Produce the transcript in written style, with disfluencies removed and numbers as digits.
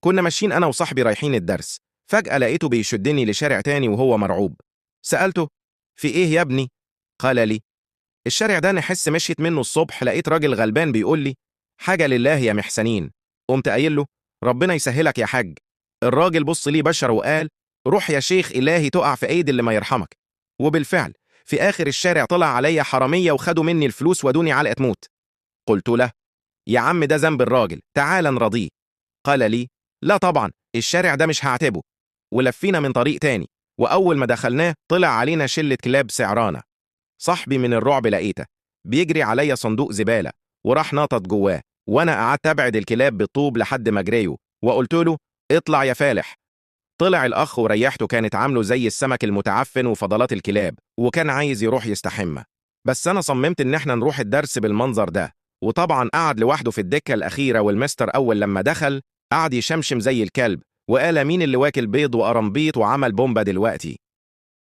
كنا ماشيين أنا وصاحبي رايحين الدرس، فجأة لقيته بيشدني لشارع تاني وهو مرعوب. سألته: في إيه يا ابني؟ قال لي: الشارع ده نحس مشيت منه الصبح لقيت راجل غلبان بيقول لي: حاجة لله يا محسنين. قمت قايل له: ربنا يسهلك يا حاج. الراجل بص لي بشر وقال: روح يا شيخ إلهي تقع في أيدي اللي ما يرحمك. وبالفعل في آخر الشارع طلع عليا حرامية وخدوا مني الفلوس ودوني علقة موت. قلت له: يا عم ده ذنب الراجل، تعال نرضيه. قال لي: لا طبعا، الشارع ده مش هعتبه. ولفينا من طريق تاني، وأول ما دخلناه طلع علينا شلة كلاب سعرانة. صاحبي من الرعب لقيته بيجري عليا صندوق زبالة وراح ناطط جواه، وأنا قعدت أبعد الكلاب بالطوب لحد ما جريوا، وقلت له: اطلع يا فالح. طلع الأخ وريحته كانت عامله زي السمك المتعفن وفضلات الكلاب، وكان عايز يروح يستحمى. بس أنا صممت إن احنا نروح الدرس بالمنظر ده، وطبعا قعد لوحده في الدكة الأخيرة، والمستر أول لما دخل قعد يشمشم زي الكلب وقال: مين اللي واكل بيض وقرنبيط وعمل بومبا دلوقتي؟